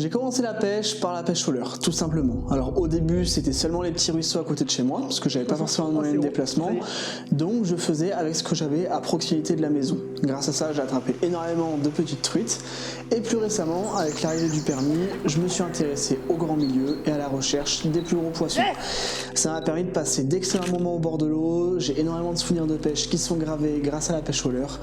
J'ai commencé la pêche par la pêche au leurre, tout simplement. Alors au début c'était seulement les petits ruisseaux à côté de chez moi, parce que j'avais pas forcément de moyen de déplacement, donc je faisais avec ce que j'avais à proximité de la maison. Grâce à ça j'ai attrapé énormément de petites truites, et plus récemment, avec l'arrivée du permis, je me suis intéressé au grand milieu et à la recherche des plus gros poissons. Ça m'a permis de passer d'excellents moments au bord de l'eau, j'ai énormément de souvenirs de pêche qui sont gravés grâce à la pêche au leurre.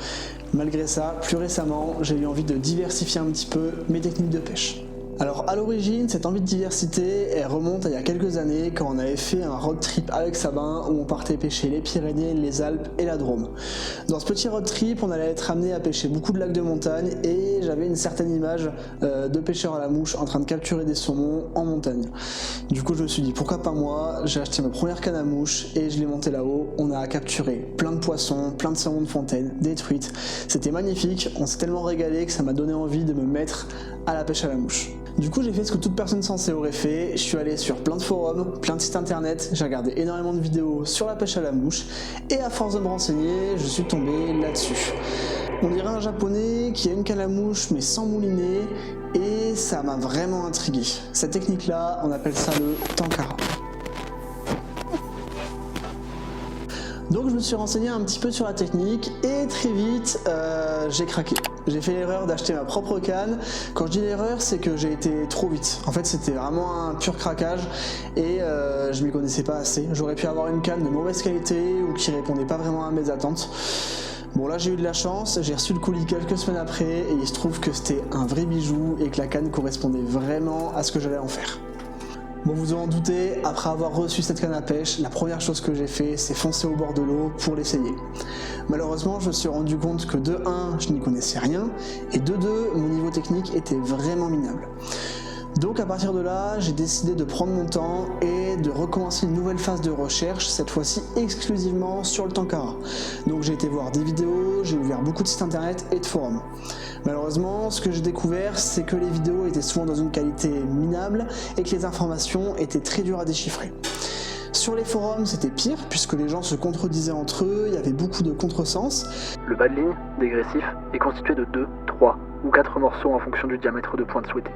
Malgré ça, plus récemment, j'ai eu envie de diversifier un petit peu mes techniques de pêche. Alors à l'origine, cette envie de diversité, elle remonte à il y a quelques années quand on avait fait un road trip avec Sabin où on partait pêcher les Pyrénées, les Alpes et la Drôme. Dans ce petit road trip, on allait être amené à pêcher beaucoup de lacs de montagne et j'avais une certaine image de pêcheur à la mouche en train de capturer des saumons en montagne. Du coup je me suis dit pourquoi pas moi, j'ai acheté ma première canne à mouche et je l'ai montée là-haut. On a capturé plein de poissons, plein de saumons de fontaine, des truites. C'était magnifique, on s'est tellement régalé que ça m'a donné envie de me mettre à la pêche à la mouche. Du coup j'ai fait ce que toute personne sensée aurait fait, je suis allé sur plein de forums, plein de sites internet, j'ai regardé énormément de vidéos sur la pêche à la mouche et à force de me renseigner, je suis tombé là-dessus. On dirait un japonais qui a une canne à mouche mais sans mouliner et ça m'a vraiment intrigué. Cette technique là, on appelle ça le tenkara. Donc je me suis renseigné un petit peu sur la technique et très vite j'ai craqué. J'ai fait l'erreur d'acheter ma propre canne. Quand je dis l'erreur, c'est que j'ai été trop vite. En fait, c'était vraiment un pur craquage et je m'y connaissais pas assez. J'aurais pu avoir une canne de mauvaise qualité ou qui répondait pas vraiment à mes attentes. Bon là j'ai eu de la chance, j'ai reçu le colis quelques semaines après et il se trouve que c'était un vrai bijou et que la canne correspondait vraiment à ce que j'allais en faire. Bon, vous en doutez, après avoir reçu cette canne à pêche, la première chose que j'ai fait, c'est foncer au bord de l'eau pour l'essayer. Malheureusement, je me suis rendu compte que de 1, je n'y connaissais rien, et de 2, mon niveau technique était vraiment minable. Donc à partir de là, j'ai décidé de prendre mon temps et de recommencer une nouvelle phase de recherche, cette fois-ci exclusivement sur le tenkara. Donc j'ai été voir des vidéos, j'ai ouvert beaucoup de sites internet et de forums. Malheureusement, ce que j'ai découvert, c'est que les vidéos étaient souvent dans une qualité minable et que les informations étaient très dures à déchiffrer. Sur les forums, c'était pire, puisque les gens se contredisaient entre eux, il y avait beaucoup de contresens. Le bas de ligne, dégressif, est constitué de 2, 3 ou 4 morceaux en fonction du diamètre de pointe souhaité.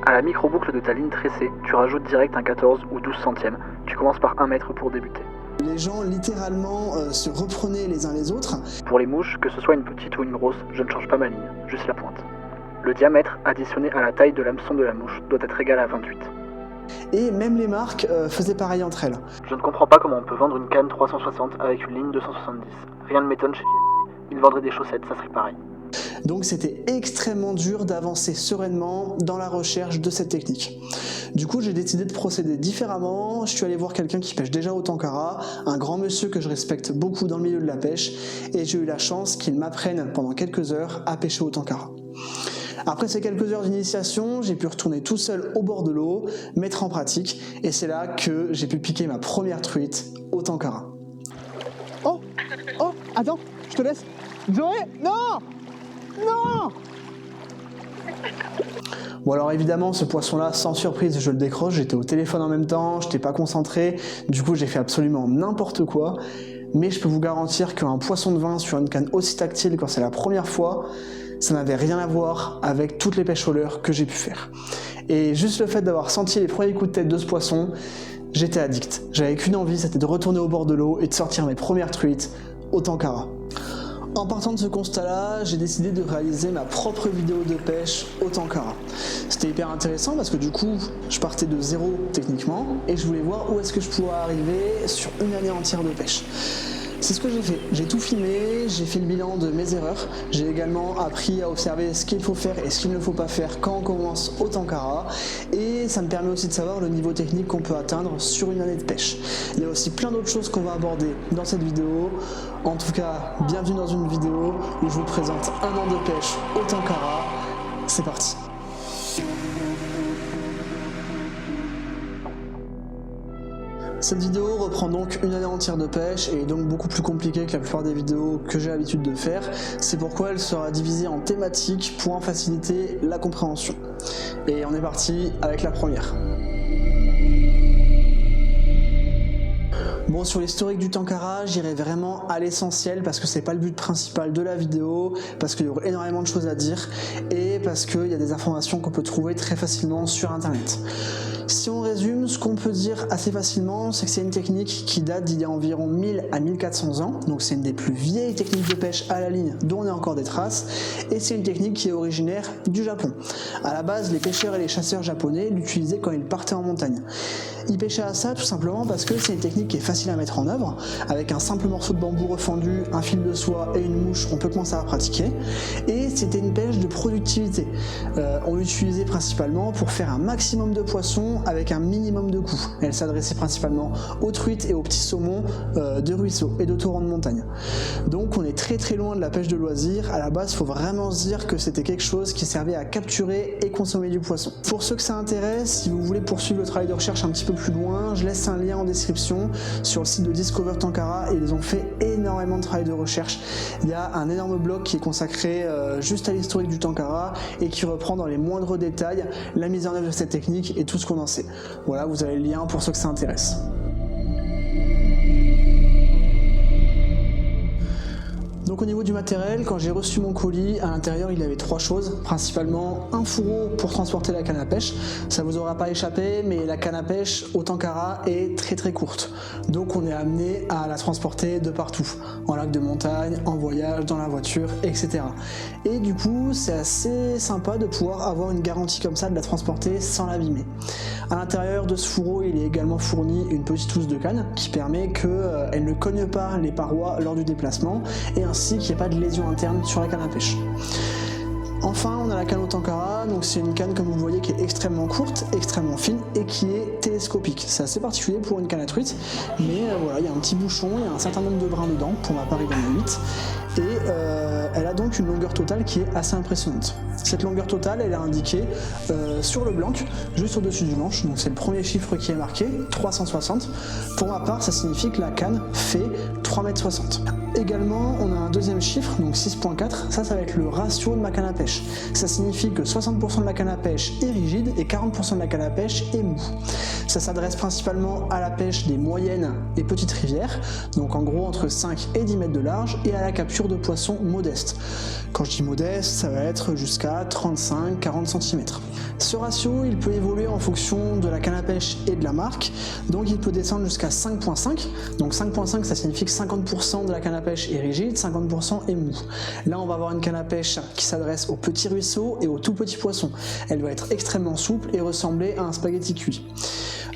À la micro-boucle de ta ligne tressée, tu rajoutes direct un 14 ou 12 centièmes. Tu commences par 1 mètre pour débuter. Les gens littéralement se reprenaient les uns les autres. Pour les mouches, que ce soit une petite ou une grosse, je ne change pas ma ligne, juste la pointe. Le diamètre additionné à la taille de l'hameçon de la mouche doit être égal à 28. Et même les marques faisaient pareil entre elles. Je ne comprends pas comment on peut vendre une canne 360 avec une ligne 270. Rien ne m'étonne chez JMC. Ils vendraient des chaussettes, ça serait pareil. Donc c'était extrêmement dur d'avancer sereinement dans la recherche de cette technique. Du coup j'ai décidé de procéder différemment, je suis allé voir quelqu'un qui pêche déjà au tenkara, un grand monsieur que je respecte beaucoup dans le milieu de la pêche, et j'ai eu la chance qu'il m'apprenne pendant quelques heures à pêcher au tenkara. Après ces quelques heures d'initiation, j'ai pu retourner tout seul au bord de l'eau, mettre en pratique, et c'est là que j'ai pu piquer ma première truite au tenkara. Oh, attends, je te laisse. Zoé, non! Non! Bon alors évidemment ce poisson là, sans surprise je le décroche, j'étais au téléphone en même temps, j'étais pas concentré, du coup j'ai fait absolument n'importe quoi, mais je peux vous garantir qu'un poisson de vin sur une canne aussi tactile quand c'est la première fois, ça n'avait rien à voir avec toutes les pêches au leurre que j'ai pu faire. Et juste le fait d'avoir senti les premiers coups de tête de ce poisson, j'étais addict. J'avais qu'une envie, c'était de retourner au bord de l'eau et de sortir mes premières truites au tenkara. En partant de ce constat-là, j'ai décidé de réaliser ma propre vidéo de pêche au tenkara. C'était hyper intéressant parce que du coup, je partais de zéro techniquement et je voulais voir où est-ce que je pourrais arriver sur une année entière de pêche. C'est ce que j'ai fait, j'ai tout filmé, j'ai fait le bilan de mes erreurs, j'ai également appris à observer ce qu'il faut faire et ce qu'il ne faut pas faire quand on commence au tenkara, et ça me permet aussi de savoir le niveau technique qu'on peut atteindre sur une année de pêche. Il y a aussi plein d'autres choses qu'on va aborder dans cette vidéo. En tout cas, bienvenue dans une vidéo où je vous présente un an de pêche au tenkara. C'est parti. Cette vidéo reprend donc une année entière de pêche et est donc beaucoup plus compliquée que la plupart des vidéos que j'ai l'habitude de faire. C'est pourquoi elle sera divisée en thématiques pour en faciliter la compréhension. Et on est parti avec la première. Bon, sur l'historique du Tenkara, j'irai vraiment à l'essentiel parce que c'est pas le but principal de la vidéo, parce qu'il y aurait énormément de choses à dire et parce qu'il y a des informations qu'on peut trouver très facilement sur internet. Si on résume, ce qu'on peut dire assez facilement, c'est que c'est une technique qui date d'il y a environ 1000 à 1400 ans, donc c'est une des plus vieilles techniques de pêche à la ligne dont on a encore des traces, et c'est une technique qui est originaire du Japon. À la base, les pêcheurs et les chasseurs japonais l'utilisaient quand ils partaient en montagne. Ils pêchaient à ça tout simplement parce que c'est une technique qui est facile à mettre en œuvre. Avec un simple morceau de bambou refendu, un fil de soie et une mouche, on peut commencer à pratiquer. Et c'était une pêche de productivité. On l'utilisait principalement pour faire un maximum de poissons avec un minimum de coûts. Elle s'adressait principalement aux truites et aux petits saumons de ruisseaux et de torrents de montagne. Donc on est très très loin de la pêche de loisir. À la base, il faut vraiment se dire que c'était quelque chose qui servait à capturer et consommer du poisson. Pour ceux que ça intéresse, si vous voulez poursuivre le travail de recherche un petit peu plus loin, je laisse un lien en description sur le site de Discover Tenkara et ils ont fait énormément de travail de recherche. Il y a un énorme blog qui est consacré juste à l'historique du Tenkara et qui reprend dans les moindres détails la mise en œuvre de cette technique et tout ce qu'on en sait. Voilà, vous avez le lien pour ceux que ça intéresse. Donc au niveau du matériel, quand j'ai reçu mon colis, à l'intérieur il y avait 3 choses, principalement un fourreau pour transporter la canne à pêche. Ça vous aura pas échappé, mais la canne à pêche au Tenkara est très très courte. Donc on est amené à la transporter de partout, en lac de montagne, en voyage, dans la voiture, etc. Et du coup c'est assez sympa de pouvoir avoir une garantie comme ça de la transporter sans l'abîmer. À l'intérieur de ce fourreau il est également fourni une petite housse de canne qui permet qu'elle ne cogne pas les parois lors du déplacement et ainsi qu'il n'y ait pas de lésion interne sur la canne à pêche. Enfin, on a la canne au Tenkara, donc c'est une canne comme vous voyez qui est extrêmement courte, extrêmement fine et qui est télescopique. C'est assez particulier pour une canne à truite, mais voilà, il y a un petit bouchon, il y a un certain nombre de brins dedans, pour ma part il y en a 8, et elle a donc une longueur totale qui est assez impressionnante. Cette longueur totale, elle est indiquée sur le blanc, juste au-dessus du manche, donc c'est le premier chiffre qui est marqué, 360. Pour ma part, ça signifie que la canne fait 3,60 m. Également, on a un deuxième chiffre, donc 6,4, ça va être le ratio de ma canne à pêche. Ça signifie que 60% de la canne à pêche est rigide et 40% de la canne à pêche est mou. Ça s'adresse principalement à la pêche des moyennes et petites rivières, donc en gros entre 5 et 10 mètres de large, et à la capture de poissons modestes. Quand je dis modeste, ça va être jusqu'à 35-40 cm. Ce ratio, il peut évoluer en fonction de la canne à pêche et de la marque, donc il peut descendre jusqu'à 5,5. Donc 5,5 ça signifie que 50% de la canne à pêche est rigide, 50% est mou. Là on va avoir une canne à pêche qui s'adresse aux petits ruisseaux et aux tout petits poissons. Elle va être extrêmement souple et ressembler à un spaghetti cuit.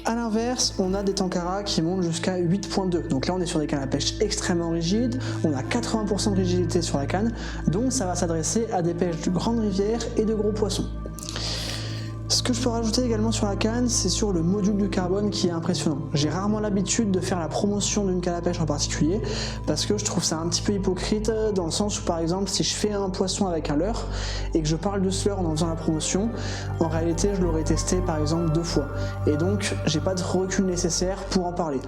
A l'inverse, on a des Tenkara qui montent jusqu'à 8,2. Donc là on est sur des cannes à pêche extrêmement rigides, on a 80% de rigidité sur la canne, donc ça va s'adresser à des pêches de grandes rivières et de gros poissons. Ce que je peux rajouter également sur la canne, c'est sur le module du carbone qui est impressionnant. J'ai rarement l'habitude de faire la promotion d'une canne à pêche en particulier parce que je trouve ça un petit peu hypocrite dans le sens où par exemple si je fais un poisson avec un leurre et que je parle de ce leurre en faisant la promotion, en réalité je l'aurais testé par exemple 2 fois et donc j'ai pas de recul nécessaire pour en parler.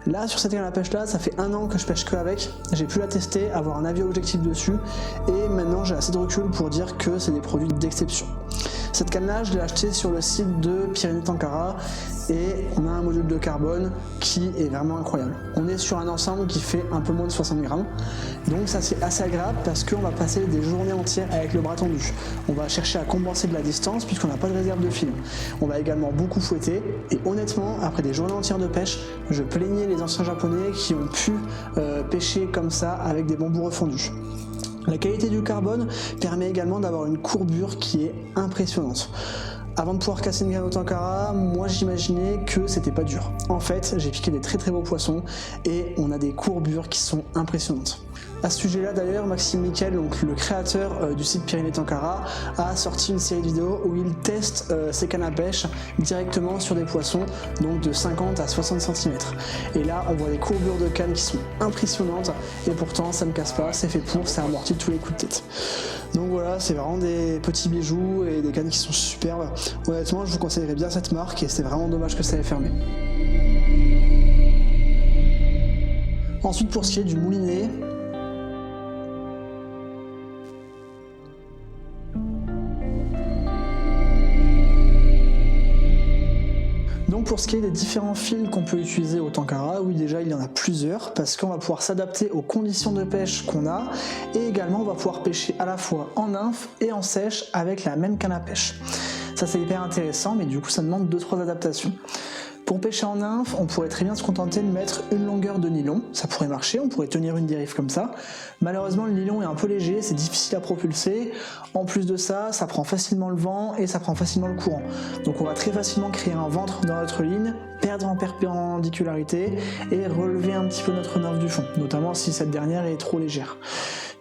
Là, sur cette canne à pêche là, ça fait 1 an que je pêche que avec, j'ai pu la tester, avoir un avis objectif dessus et maintenant j'ai assez de recul pour dire que c'est des produits d'exception. Cette canne là, je l'ai achetée sur le site de Pyrénées Tenkara et on a un module de carbone qui est vraiment incroyable. On est sur un ensemble qui fait un peu moins de 60 grammes, donc ça c'est assez agréable parce qu'on va passer des journées entières avec le bras tendu. On va chercher à compenser de la distance puisqu'on n'a pas de réserve de film. On va également beaucoup fouetter et honnêtement, après des journées entières de pêche, je plaignais les anciens japonais qui ont pu pêcher comme ça avec des bambous refondus. La qualité du carbone permet également d'avoir une courbure qui est impressionnante. Avant de pouvoir casser une canne au Tenkara, moi j'imaginais que c'était pas dur. En fait, j'ai piqué des très très beaux poissons et on a des courbures qui sont impressionnantes. À ce sujet-là d'ailleurs, Maxime Miquel, donc le créateur du site Pyrénées Tenkara, a sorti une série de vidéos où il teste ses cannes à pêche directement sur des poissons, donc de 50 à 60 cm. Et là, on voit des courbures de cannes qui sont impressionnantes et pourtant ça ne casse pas, c'est fait pour, ça amortit tous les coups de tête. Donc voilà, c'est vraiment des petits bijoux et des cannes qui sont superbes. Honnêtement, je vous conseillerais bien cette marque et c'est vraiment dommage que ça ait fermé. Ensuite, pour ce qui est du moulinet, Donc pour ce qui est des différents fils qu'on peut utiliser au Tenkara, oui déjà il y en a plusieurs parce qu'on va pouvoir s'adapter aux conditions de pêche qu'on a et également on va pouvoir pêcher à la fois en nymphe et en sèche avec la même canne à pêche. Ça c'est hyper intéressant mais du coup ça demande 2-3 adaptations. Pour pêcher en nymphe, on pourrait très bien se contenter de mettre une longueur de nylon, ça pourrait marcher, on pourrait tenir une dérive comme ça. Malheureusement le nylon est un peu léger, c'est difficile à propulser, en plus de ça, ça prend facilement le vent et ça prend facilement le courant. Donc on va très facilement créer un ventre dans notre ligne, perdre en perpendicularité et relever un petit peu notre nymphe du fond, notamment si cette dernière est trop légère.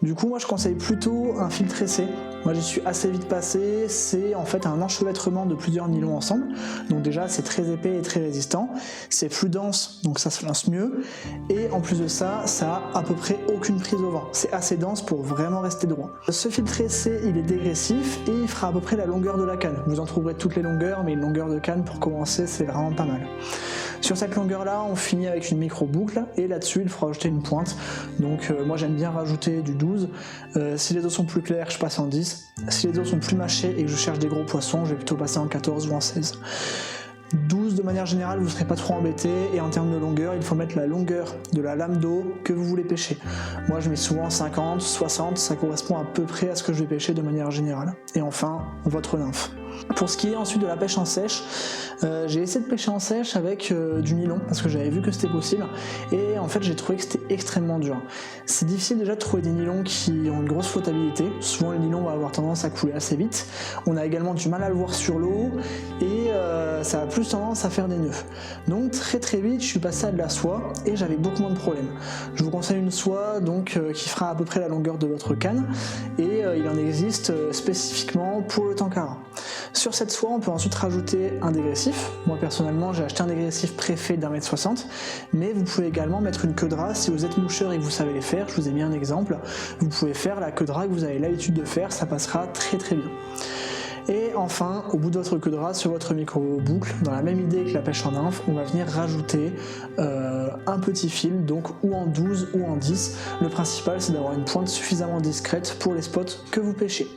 Du coup moi je conseille plutôt un fil tressé, moi j'y suis assez vite passé, c'est en fait un enchevêtrement de plusieurs nylons ensemble, donc déjà c'est très épais et très résistant, c'est plus dense donc ça se lance mieux, et en plus de ça, ça a à peu près aucune prise au vent, c'est assez dense pour vraiment rester droit. Ce fil tressé il est dégressif et il fera à peu près la longueur de la canne, vous en trouverez toutes les longueurs mais une longueur de canne pour commencer c'est vraiment pas mal. Sur cette longueur là on finit avec une micro boucle et là-dessus il faut rajouter une pointe, donc moi j'aime bien rajouter du 12, si les eaux sont plus claires je passe en 10, si les eaux sont plus mâchées et que je cherche des gros poissons je vais plutôt passer en 14 ou en 16. 12 de manière générale vous ne serez pas trop embêté et en termes de longueur il faut mettre la longueur de la lame d'eau que vous voulez pêcher. Moi je mets souvent 50, 60, ça correspond à peu près à ce que je vais pêcher de manière générale. Et enfin votre nymphe. Pour ce qui est ensuite de la pêche en sèche, j'ai essayé de pêcher en sèche avec du nylon parce que j'avais vu que c'était possible et en fait j'ai trouvé que c'était extrêmement dur. C'est difficile déjà de trouver des nylons qui ont une grosse flottabilité, souvent le nylon va avoir tendance à couler assez vite, on a également du mal à le voir sur l'eau et ça a plus tendance à faire des nœuds. Donc très vite je suis passé à de la soie et j'avais beaucoup moins de problèmes. Je vous conseille une soie donc qui fera à peu près la longueur de votre canne et il en existe spécifiquement pour le Tenkara. Sur cette soie, on peut ensuite rajouter un dégressif. Moi personnellement, j'ai acheté un dégressif préfet d'1,60 m, mais vous pouvez également mettre une queue de rat si vous êtes moucheur et que vous savez les faire. Je vous ai mis un exemple. Vous pouvez faire la queue de rat que vous avez l'habitude de faire, ça passera très bien. Et enfin, au bout de votre queue de rat, sur votre micro-boucle, dans la même idée que la pêche en nymphe, on va venir rajouter un petit fil, donc ou en 12 ou en 10. Le principal, c'est d'avoir une pointe suffisamment discrète pour les spots que vous pêchez.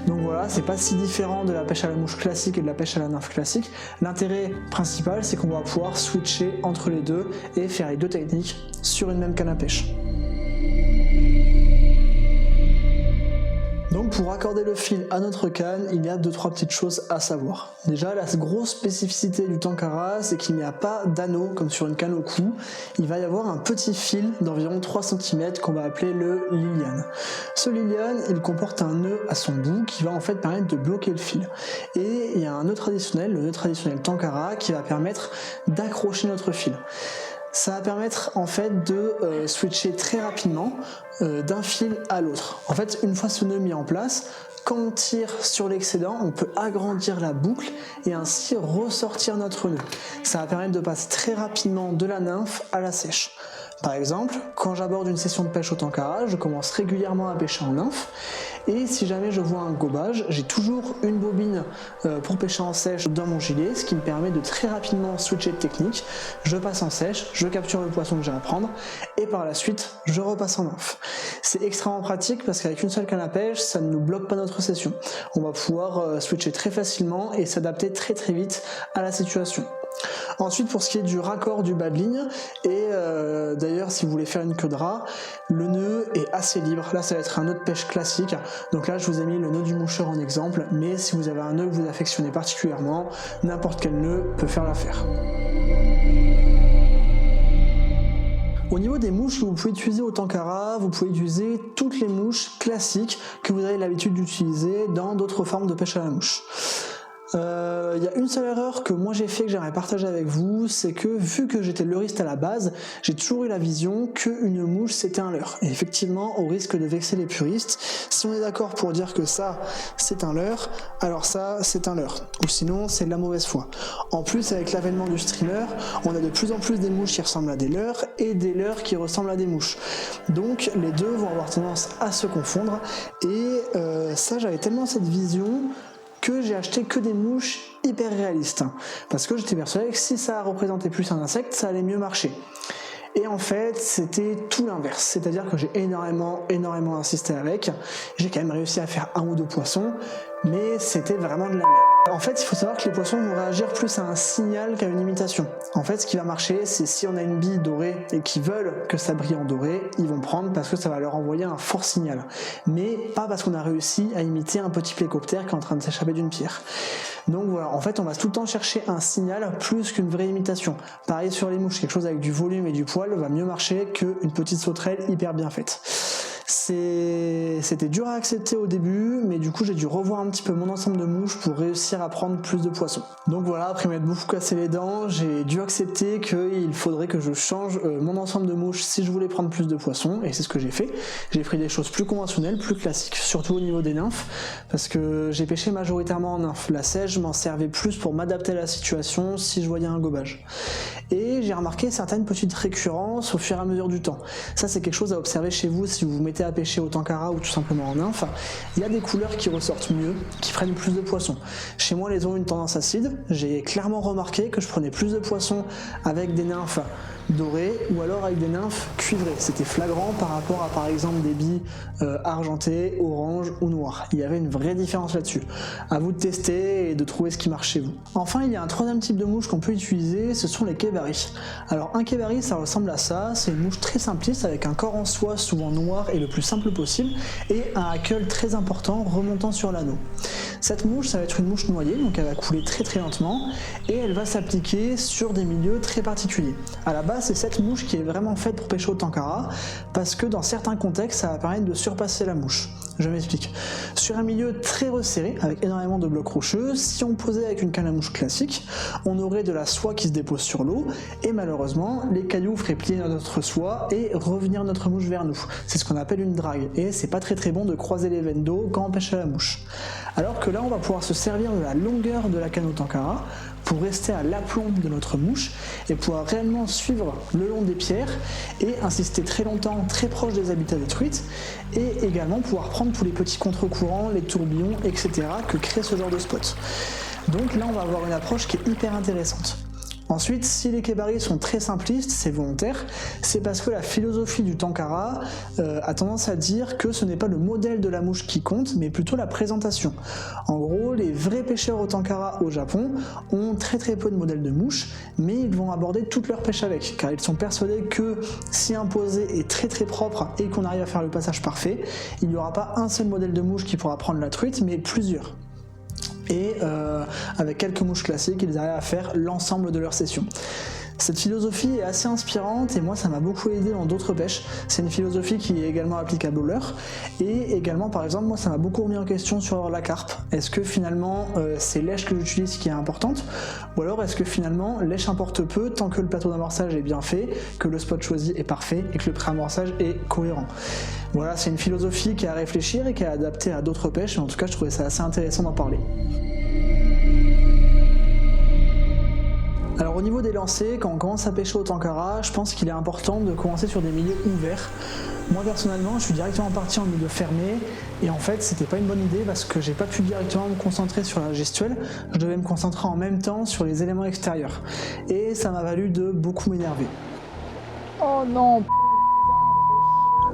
Donc voilà, c'est pas si différent de la pêche à la mouche classique et de la pêche à la nymphe classique. L'intérêt principal, c'est qu'on va pouvoir switcher entre les deux et faire les deux techniques sur une même canne à pêche. Donc pour raccorder le fil à notre canne, il y a 2-3 petites choses à savoir. Déjà, la grosse spécificité du Tenkara, c'est qu'il n'y a pas d'anneau comme sur une canne au cou. Il va y avoir un petit fil d'environ 3 cm qu'on va appeler le Liliane. Ce Liliane, il comporte un nœud à son bout qui va en fait permettre de bloquer le fil. Et il y a un nœud traditionnel, le nœud traditionnel Tenkara, qui va permettre d'accrocher notre fil. Ça va permettre en fait de switcher très rapidement d'un fil à l'autre. En fait, une fois ce nœud mis en place, quand on tire sur l'excédent, on peut agrandir la boucle et ainsi ressortir notre nœud. Ça va permettre de passer très rapidement de la nymphe à la sèche. Par exemple, quand j'aborde une session de pêche au Tenkara, je commence régulièrement à pêcher en nymphe et si jamais je vois un gobage, j'ai toujours une bobine pour pêcher en sèche dans mon gilet, ce qui me permet de très rapidement switcher de technique. Je passe en sèche, je capture le poisson que j'ai à prendre et par la suite, je repasse en nymphe. C'est extrêmement pratique parce qu'avec une seule canne à pêche, ça ne nous bloque pas notre session. On va pouvoir switcher très facilement et s'adapter très vite à la situation. Ensuite, pour ce qui est du raccord du bas de ligne, et d'ailleurs si vous voulez faire une queue de rat, le nœud est assez libre. Là ça va être un nœud de pêche classique, donc là je vous ai mis le nœud du moucheur en exemple, mais si vous avez un nœud que vous affectionnez particulièrement, n'importe quel nœud peut faire l'affaire. Au niveau des mouches que vous pouvez utiliser au Tenkara, vous pouvez utiliser toutes les mouches classiques que vous avez l'habitude d'utiliser dans d'autres formes de pêche à la mouche. Il y a une seule erreur que moi j'ai fait, que j'aimerais partager avec vous, c'est que vu que j'étais leurriste à la base, j'ai toujours eu la vision qu'une mouche c'était un leurre. Et effectivement, au risque de vexer les puristes, si on est d'accord pour dire que ça c'est un leurre, alors ça c'est un leurre. Ou sinon c'est de la mauvaise foi. En plus, avec l'avènement du streamer, on a de plus en plus des mouches qui ressemblent à des leurres et des leurres qui ressemblent à des mouches. Donc les deux vont avoir tendance à se confondre et ça j'avais tellement cette vision que j'ai acheté que des mouches hyper réalistes. Parce que j'étais persuadé que si ça représentait plus un insecte, ça allait mieux marcher. Et en fait, c'était tout l'inverse. C'est-à-dire que j'ai énormément insisté avec. J'ai quand même réussi à faire 1 ou 2 poissons, mais c'était vraiment de la merde. En fait, il faut savoir que les poissons vont réagir plus à un signal qu'à une imitation. En fait, ce qui va marcher, c'est si on a une bille dorée et qu'ils veulent que ça brille en doré, ils vont prendre parce que ça va leur envoyer un fort signal. Mais pas parce qu'on a réussi à imiter un petit plécoptère qui est en train de s'échapper d'une pierre. Donc voilà, en fait, on va tout le temps chercher un signal plus qu'une vraie imitation. Pareil sur les mouches, quelque chose avec du volume et du poil va mieux marcher qu'une petite sauterelle hyper bien faite. C'était dur à accepter au début, mais du coup j'ai dû revoir un petit peu mon ensemble de mouches pour réussir à prendre plus de poissons. Donc voilà, après m'être beaucoup cassé les dents, j'ai dû accepter qu'il faudrait que je change mon ensemble de mouches si je voulais prendre plus de poissons, et c'est ce que j'ai fait. J'ai pris des choses plus conventionnelles, plus classiques, surtout au niveau des nymphes, parce que j'ai pêché majoritairement en nymphes. La sèche, je m'en servais plus pour m'adapter à la situation si je voyais un gobage. Et j'ai remarqué certaines petites récurrences au fur et à mesure du temps. Ça c'est quelque chose à observer chez vous si vous vous mettez à pêcher au tankara ou tout simplement en nymphe. Il y a des couleurs qui ressortent mieux, qui prennent plus de poissons. Chez moi, les ont une tendance acide. J'ai clairement remarqué que je prenais plus de poissons avec des nymphes dorées ou alors avec des nymphes cuivrées. C'était flagrant par rapport à par exemple des billes argentées, orange ou noires. Il y avait une vraie différence là-dessus. À vous de tester et de trouver ce qui marche chez vous. Enfin, il y a un troisième type de mouche qu'on peut utiliser, ce sont les kébaris. Alors un kébari, ça ressemble à ça, c'est une mouche très simpliste avec un corps en soie souvent noir et le plus simple possible et un hackle très important remontant sur l'anneau. Cette mouche, ça va être une mouche noyée, donc elle va couler très très lentement et elle va s'appliquer sur des milieux très particuliers. À la base, c'est cette mouche qui est vraiment faite pour pêcher au tankara parce que dans certains contextes, ça va permettre de surpasser la mouche. Je m'explique. Sur un milieu très resserré, avec énormément de blocs rocheux, si on posait avec une canne à mouche classique, on aurait de la soie qui se dépose sur l'eau, et malheureusement, les cailloux feraient plier notre soie et revenir notre mouche vers nous. C'est ce qu'on appelle une drague, et c'est pas très très bon de croiser les veines d'eau quand on pêche à la mouche. Alors que là, on va pouvoir se servir de la longueur de la canne au tankara pour rester à l'aplomb de notre mouche et pouvoir réellement suivre le long des pierres et insister très longtemps, très proche des habitats des truites et également pouvoir prendre tous les petits contre-courants, les tourbillons, etc. que crée ce genre de spot. Donc là, on va avoir une approche qui est hyper intéressante. Ensuite, si les kébaris sont très simplistes, c'est volontaire, c'est parce que la philosophie du tankara a tendance à dire que ce n'est pas le modèle de la mouche qui compte, mais plutôt la présentation. En gros, les vrais pêcheurs au tankara au Japon ont très très peu de modèles de mouches, mais ils vont aborder toute leur pêche avec, car ils sont persuadés que si un posé est très très propre et qu'on arrive à faire le passage parfait, il n'y aura pas un seul modèle de mouche qui pourra prendre la truite, mais plusieurs. Et avec quelques mouches classiques, ils arrivent à faire l'ensemble de leur session. Cette philosophie est assez inspirante et moi ça m'a beaucoup aidé dans d'autres pêches. C'est une philosophie qui est également applicable au leurre et également par exemple moi ça m'a beaucoup remis en question sur la carpe. Est-ce que finalement c'est l'èche que j'utilise qui est importante ou alors est-ce que finalement l'èche importe peu tant que le plateau d'amorçage est bien fait, que le spot choisi est parfait et que le pré-amorçage est cohérent. Voilà, c'est une philosophie qui est à réfléchir et qui est adaptée à d'autres pêches, mais en tout cas je trouvais ça assez intéressant d'en parler. Alors au niveau des lancers, quand on commence à pêcher au tankara, je pense qu'il est important de commencer sur des milieux ouverts. Moi personnellement, je suis directement parti en milieu fermé et en fait c'était pas une bonne idée parce que j'ai pas pu directement me concentrer sur la gestuelle, je devais me concentrer en même temps sur les éléments extérieurs et ça m'a valu de beaucoup m'énerver. Oh non.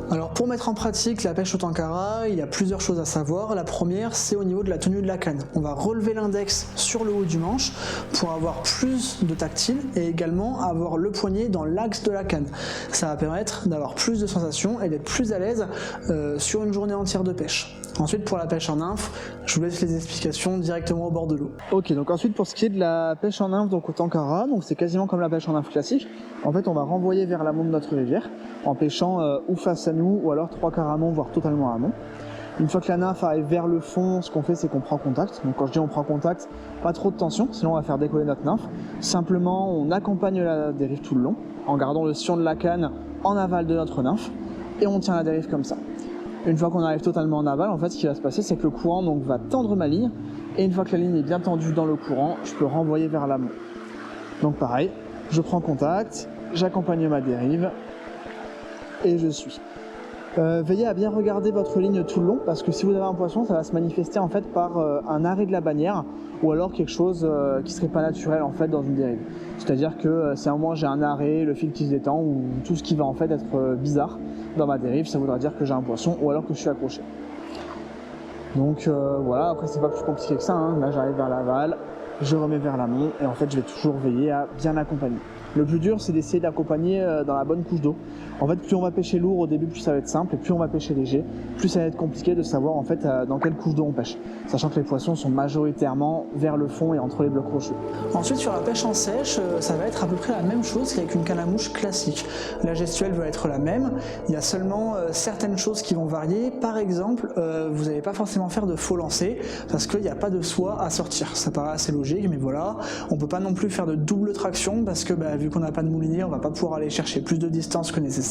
Alors pour mettre en pratique la pêche au tankara, il y a plusieurs choses à savoir. La première, c'est au niveau de la tenue de la canne. On va relever l'index sur le haut du manche pour avoir plus de tactile et également avoir le poignet dans l'axe de la canne. Ça va permettre d'avoir plus de sensations et d'être plus à l'aise sur une journée entière de pêche. Ensuite pour la pêche en nymphe, je vous laisse les explications directement au bord de l'eau. Ok, donc ensuite pour ce qui est de la pêche en nymphe donc au tankara, donc c'est quasiment comme la pêche en nymphe classique. En fait on va renvoyer vers l'amont de notre rivière en pêchant ou face à nous ou alors 3/4 amont voire totalement amont. Une fois que la nymphe arrive vers le fond, ce qu'on fait c'est qu'on prend contact. Donc quand je dis on prend contact, pas trop de tension, sinon on va faire décoller notre nymphe. Simplement on accompagne la dérive tout le long en gardant le sillon de la canne en aval de notre nymphe et on tient la dérive comme ça. Une fois qu'on arrive totalement en aval, en fait, ce qui va se passer, c'est que le courant donc, va tendre ma ligne. Et une fois que la ligne est bien tendue dans le courant, je peux renvoyer vers l'amont. Donc pareil, je prends contact, j'accompagne ma dérive et je suis. Veillez à bien regarder votre ligne tout le long parce que si vous avez un poisson, ça va se manifester en fait par un arrêt de la bannière ou alors quelque chose qui serait pas naturel en fait dans une dérive. C'est-à-dire que si à un moment j'ai un arrêt, le fil qui se détend ou tout ce qui va en fait être bizarre dans ma dérive, ça voudra dire que j'ai un poisson ou alors que je suis accroché. Donc voilà, après c'est pas plus compliqué que ça, hein. Là j'arrive vers l'aval, je remets vers l'amont et en fait je vais toujours veiller à bien accompagner. Le plus dur c'est d'essayer d'accompagner dans la bonne couche d'eau. En fait plus on va pêcher lourd au début, plus ça va être simple, et plus on va pêcher léger, plus ça va être compliqué de savoir en fait dans quelle couche d'eau on pêche, sachant que les poissons sont majoritairement vers le fond et entre les blocs rocheux. Ensuite sur la pêche en sèche, ça va être à peu près la même chose qu'avec une canne à mouche classique. La gestuelle va être la même, il y a seulement certaines choses qui vont varier. Par exemple, vous n'allez pas forcément faire de faux lancers parce qu'il n'y a pas de soie à sortir. Ça paraît assez logique, mais voilà, on peut pas non plus faire de double traction parce que vu qu'on n'a pas de moulinier, on va pas pouvoir aller chercher plus de distance que nécessaire.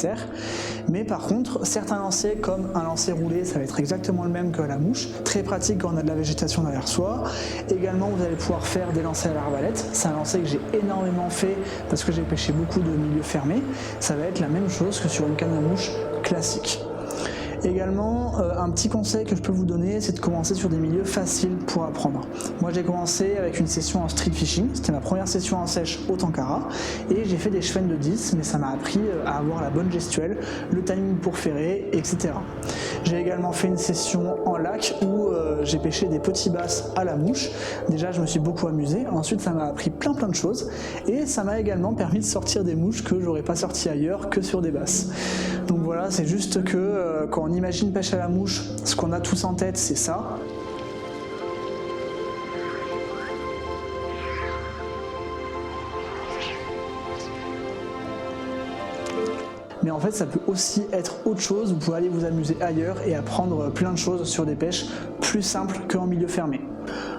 Mais par contre, certains lancers comme un lancer roulé, ça va être exactement le même que la mouche, très pratique quand on a de la végétation derrière soi. Également, vous allez pouvoir faire des lancers à l'arbalète. C'est un lancer que j'ai énormément fait parce que j'ai pêché beaucoup de milieux fermés. Ça va être la même chose que sur une canne à mouche classique. Également, un petit conseil que je peux vous donner, c'est de commencer sur des milieux faciles pour apprendre. Moi j'ai commencé avec une session en street fishing, c'était ma première session en sèche au Tankara, et j'ai fait des chevennes de 10, mais ça m'a appris à avoir la bonne gestuelle, le timing pour ferrer, etc. J'ai également fait une session en lac où j'ai pêché des petits basses à la mouche. Déjà je me suis beaucoup amusé, ensuite ça m'a appris plein de choses, et ça m'a également permis de sortir des mouches que j'aurais pas sorti ailleurs que sur des basses. Donc voilà, c'est juste que quand on imagine pêche à la mouche, ce qu'on a tous en tête c'est ça. Mais en fait ça peut aussi être autre chose, vous pouvez aller vous amuser ailleurs et apprendre plein de choses sur des pêches plus simples qu'en milieu fermé.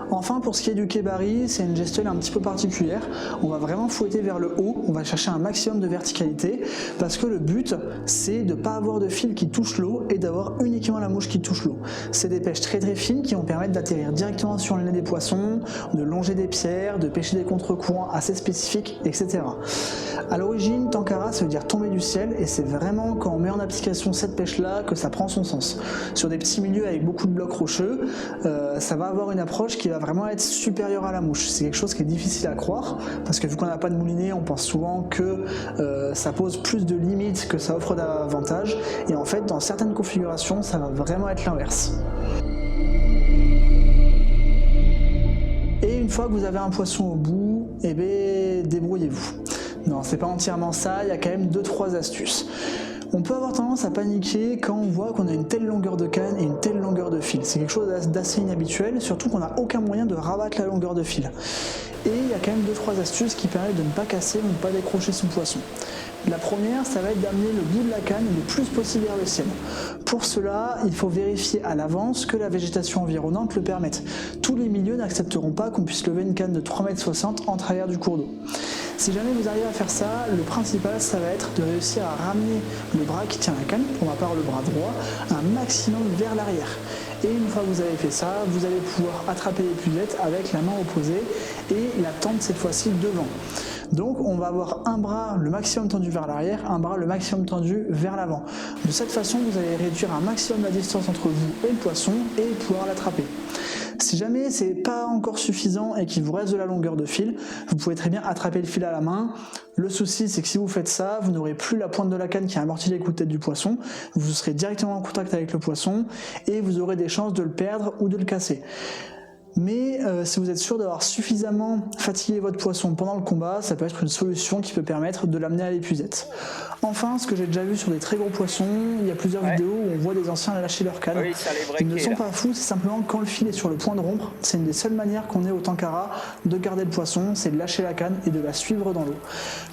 Enfin, pour ce qui est du kebari, c'est une gestuelle un petit peu particulière. On va vraiment fouetter vers le haut, on va chercher un maximum de verticalité parce que le but, c'est de ne pas avoir de fil qui touche l'eau et d'avoir uniquement la mouche qui touche l'eau. C'est des pêches très fines qui vont permettre d'atterrir directement sur le nez des poissons, de longer des pierres, de pêcher des contre-courants assez spécifiques, etc. À l'origine, Tankara, ça veut dire tomber du ciel, et c'est vraiment quand on met en application cette pêche-là que ça prend son sens. Sur des petits milieux avec beaucoup de blocs rocheux, ça va avoir une approche qui va vraiment être supérieure à la mouche. C'est quelque chose qui est difficile à croire, parce que vu qu'on n'a pas de moulinet, on pense souvent que ça pose plus de limites que ça offre d'avantages, et en fait, dans certaines configurations, ça va vraiment être l'inverse. Et une fois que vous avez un poisson au bout, eh bien, débrouillez-vous. Non, c'est pas entièrement ça, il y a quand même 2-3 astuces. On peut avoir tendance à paniquer quand on voit qu'on a une telle longueur de canne et une telle longueur de fil. C'est quelque chose d'assez inhabituel, surtout qu'on n'a aucun moyen de rabattre la longueur de fil. Et il y a quand même 2-3 astuces qui permettent de ne pas casser ou de ne pas décrocher son poisson. La première, ça va être d'amener le bout de la canne le plus possible vers le ciel. Pour cela, il faut vérifier à l'avance que la végétation environnante le permette. Tous les milieux n'accepteront pas qu'on puisse lever une canne de 3,60 m en travers du cours d'eau. Si jamais vous arrivez à faire ça, le principal, ça va être de réussir à ramener le bras qui tient la canne, pour ma part le bras droit, un maximum vers l'arrière. Et une fois que vous avez fait ça, vous allez pouvoir attraper l'épuisette avec la main opposée et la tendre cette fois-ci devant. Donc on va avoir un bras le maximum tendu vers l'arrière, un bras le maximum tendu vers l'avant. De cette façon, vous allez réduire un maximum la distance entre vous et le poisson et pouvoir l'attraper. Si jamais c'est pas encore suffisant et qu'il vous reste de la longueur de fil, vous pouvez très bien attraper le fil à la main. Le souci, c'est que si vous faites ça, vous n'aurez plus la pointe de la canne qui amortit les coups de tête du poisson, vous serez directement en contact avec le poisson et vous aurez des chances de le perdre ou de le casser. Mais si vous êtes sûr d'avoir suffisamment fatigué votre poisson pendant le combat, ça peut être une solution qui peut permettre de l'amener à l'épuisette. Enfin, ce que j'ai déjà vu sur des très gros poissons, il y a plusieurs vidéos où on voit des anciens lâcher leur canne. Oui, Ils ne sont pas fous, c'est simplement quand le fil est sur le point de rompre, c'est une des seules manières qu'on ait au Tankara de garder le poisson, c'est de lâcher la canne et de la suivre dans l'eau.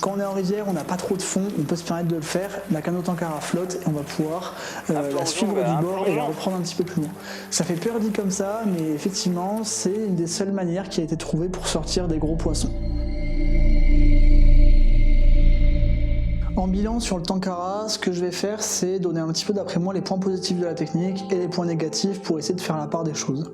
Quand on est en rivière, on n'a pas trop de fond, on peut se permettre de le faire, la canne au Tankara flotte et on va pouvoir la suivre du bord et la reprendre un petit peu plus loin. Ça fait peur dit comme ça, mais effectivement, c'est une des seules manières qui a été trouvée pour sortir des gros poissons. En bilan sur le Tankara, ce que je vais faire, c'est donner un petit peu d'après moi les points positifs de la technique et les points négatifs pour essayer de faire la part des choses.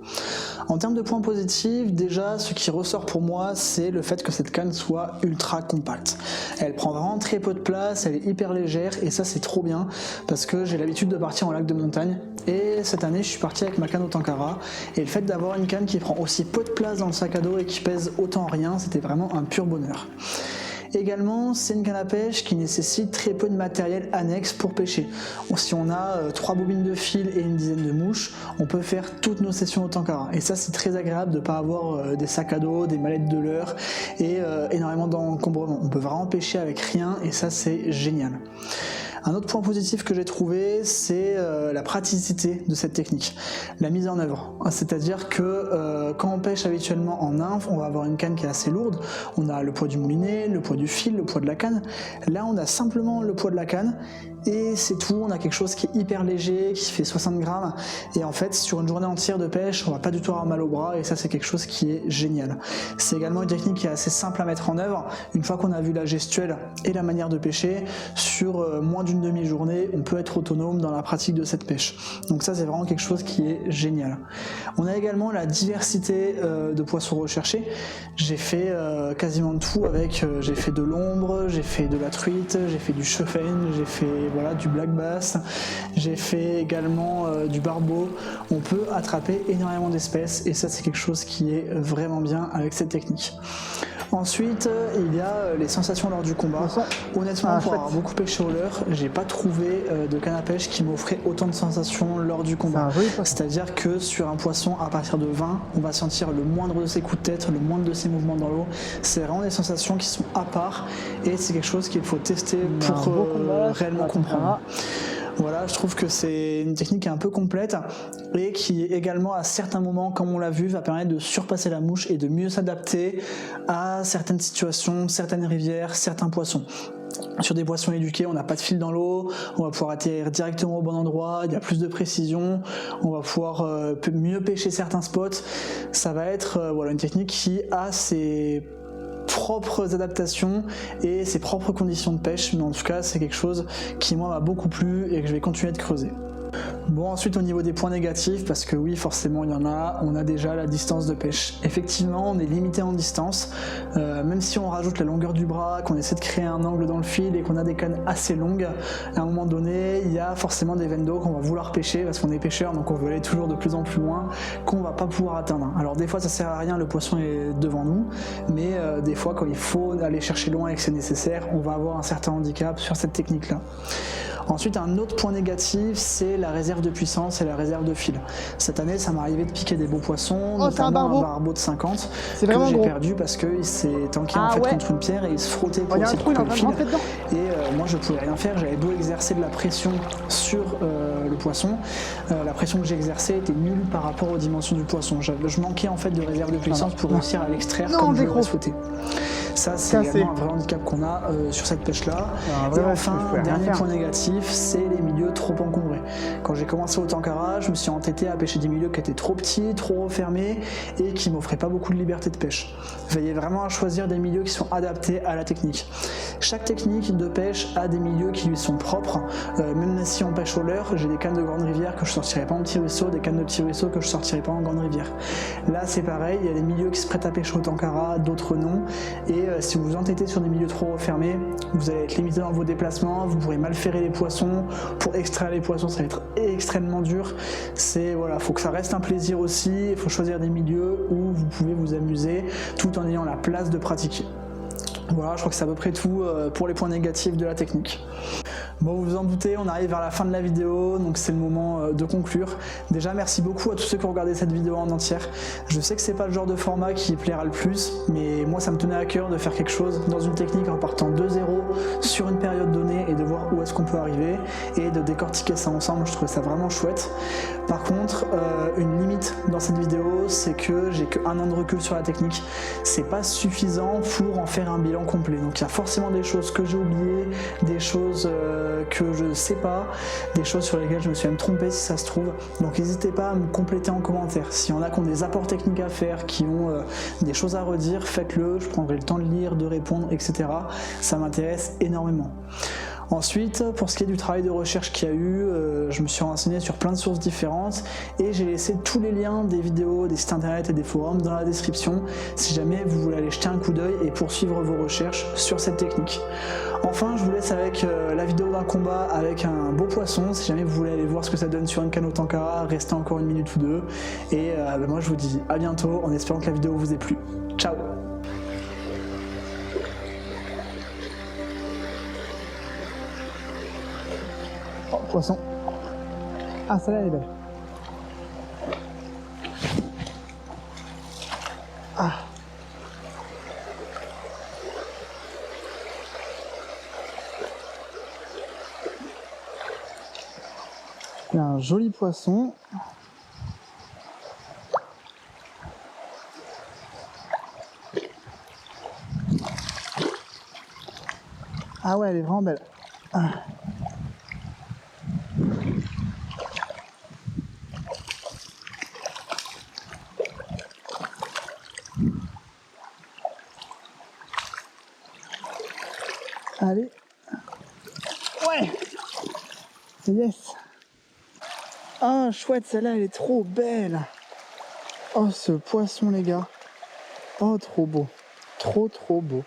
En termes de points positifs, déjà ce qui ressort pour moi, c'est le fait que cette canne soit ultra compacte. Elle prend vraiment très peu de place, elle est hyper légère et ça c'est trop bien parce que j'ai l'habitude de partir en lac de montagne et cette année je suis parti avec ma canne au Tankara et le fait d'avoir une canne qui prend aussi peu de place dans le sac à dos et qui pèse autant rien, c'était vraiment un pur bonheur. Également, c'est une canne à pêche qui nécessite très peu de matériel annexe pour pêcher. Si on a 3 bobines de fil et une dizaine de mouches, on peut faire toutes nos sessions au Tankara. Et ça, c'est très agréable de ne pas avoir des sacs à dos, des mallettes de leurre et énormément d'encombrement. On peut vraiment pêcher avec rien et ça, c'est génial. Un autre point positif que j'ai trouvé, c'est la praticité de cette technique, la mise en œuvre. C'est-à-dire que quand on pêche habituellement en nymphe, on va avoir une canne qui est assez lourde. On a le poids du moulinet, le poids du fil, le poids de la canne. Là, on a simplement le poids de la canne et c'est tout. On a quelque chose qui est hyper léger, qui fait 60 grammes. Et en fait, sur une journée entière de pêche, on va pas du tout avoir mal au bras et ça, c'est quelque chose qui est génial. C'est également une technique qui est assez simple à mettre en œuvre. Une fois qu'on a vu la gestuelle et la manière de pêcher, sur moins d'une demi-journée, on peut être autonome dans la pratique de cette pêche. Donc ça, c'est vraiment quelque chose qui est génial. On a également la diversité de poissons recherchés. J'ai fait quasiment tout avec, j'ai fait de l'ombre, j'ai fait de la truite, j'ai fait du chefaigne, j'ai fait du black bass, j'ai fait également du barbeau. On peut attraper énormément d'espèces et ça, c'est quelque chose qui est vraiment bien avec cette technique. Ensuite, il y a les sensations lors du combat. Honnêtement, pour avoir beaucoup pêché au leurre, j'ai pas trouvé de canne à pêche qui m'offrait autant de sensations lors du combat. C'est-à-dire que sur un poisson, à partir de 20, on va sentir le moindre de ses coups de tête, le moindre de ses mouvements dans l'eau. C'est vraiment des sensations qui sont à part et c'est quelque chose qu'il faut tester pour réellement comprendre. Voilà, je trouve que c'est une technique qui est un peu complète et qui également à certains moments, comme on l'a vu, va permettre de surpasser la mouche et de mieux s'adapter à certaines situations, certaines rivières, certains poissons. Sur des poissons éduqués, on n'a pas de fil dans l'eau, on va pouvoir atterrir directement au bon endroit, il y a plus de précision, on va pouvoir mieux pêcher certains spots. Ça va être une technique qui a ses propres adaptations et ses propres conditions de pêche, mais en tout cas c'est quelque chose qui moi m'a beaucoup plu et que je vais continuer de creuser. Bon, ensuite au niveau des points négatifs, parce que oui forcément il y en a, on a déjà la distance de pêche. Effectivement on est limité en distance, même si on rajoute la longueur du bras, qu'on essaie de créer un angle dans le fil et qu'on a des cannes assez longues, à un moment donné il y a forcément des veines d'eau qu'on va vouloir pêcher parce qu'on est pêcheur, donc on veut aller toujours de plus en plus loin, qu'on va pas pouvoir atteindre. Alors des fois ça sert à rien, le poisson est devant nous, mais des fois quand il faut aller chercher loin et que c'est nécessaire, on va avoir un certain handicap sur cette technique là. Ensuite, un autre point négatif, c'est la réserve de puissance et la réserve de fil. Cette année, ça m'est arrivé de piquer des beaux poissons, notamment un barbeau de 50 que j'ai perdu parce qu'il s'est tanké contre une pierre et il se frottait pour essayer de couper le fil. Et moi, je pouvais rien faire. J'avais beau exercer de la pression sur le poisson, la pression que j'exerçais était nulle par rapport aux dimensions du poisson. Je manquais en fait de réserve de puissance pour réussir à l'extraire comme je l'aurais souhaité. Ça, c'est également un vrai handicap qu'on a sur cette pêche-là. Et enfin, dernier point négatif, c'est les milieux trop encombrés. Quand j'ai commencé au Tankara, je me suis entêté à pêcher des milieux qui étaient trop petits, trop refermés et qui m'offraient pas beaucoup de liberté de pêche. Veillez vraiment à choisir des milieux qui sont adaptés à la technique. Chaque technique de pêche a des milieux qui lui sont propres. Même si on pêche au leurre, j'ai des cannes de grande rivière que je sortirai pas en petit ruisseau, des cannes de petit ruisseau que je sortirai pas en grande rivière. Là, c'est pareil, il y a des milieux qui se prêtent à pêcher au Tankara, d'autres non. Et si vous vous entêtez sur des milieux trop refermés, vous allez être limité dans vos déplacements, vous pourrez mal ferrer les poissons. Pour extraire les poissons, ça va être extrêmement dur. Faut que ça reste un plaisir aussi. Il faut choisir des milieux où vous pouvez vous amuser tout en ayant la place de pratiquer. Voilà, je crois que c'est à peu près tout pour les points négatifs de la technique. Bon, vous vous en doutez, on arrive vers la fin de la vidéo, donc c'est le moment de conclure. Déjà, merci beaucoup à tous ceux qui ont regardé cette vidéo en entière. Je sais que c'est pas le genre de format qui plaira le plus, mais moi ça me tenait à cœur de faire quelque chose dans une technique en partant de zéro sur une période donnée et de voir où est-ce qu'on peut arriver et de décortiquer ça ensemble. Je trouvais ça vraiment chouette. Par contre, une limite dans cette vidéo, c'est que j'ai qu'un an de recul sur la technique. C'est pas suffisant pour en faire un bilan complet. Donc il y a forcément des choses que j'ai oubliées, des choses que je sais pas, des choses sur lesquelles je me suis même trompé si ça se trouve. Donc n'hésitez pas à me compléter en commentaire. S'il y en a qui ont des apports techniques à faire, qui ont des choses à redire, faites-le, je prendrai le temps de lire, de répondre, etc. Ça m'intéresse énormément. Ensuite, pour ce qui est du travail de recherche qu'il y a eu, je me suis renseigné sur plein de sources différentes et j'ai laissé tous les liens des vidéos, des sites internet et des forums dans la description si jamais vous voulez aller jeter un coup d'œil et poursuivre vos recherches sur cette technique. Enfin, je vous laisse avec la vidéo d'un combat avec un beau poisson. Si jamais vous voulez aller voir ce que ça donne sur une canne au Tankara, restez encore une minute ou deux. Et moi, je vous dis à bientôt en espérant que la vidéo vous ait plu. Ciao! Poisson. Ah, celle-là, elle est belle. Ah. Il y a un joli poisson. Ah ouais, elle est vraiment belle. Ah. Allez. Ouais. Yes. Ah, chouette, celle-là, elle est trop belle. Oh, ce poisson, les gars. Oh, trop beau. Trop beau.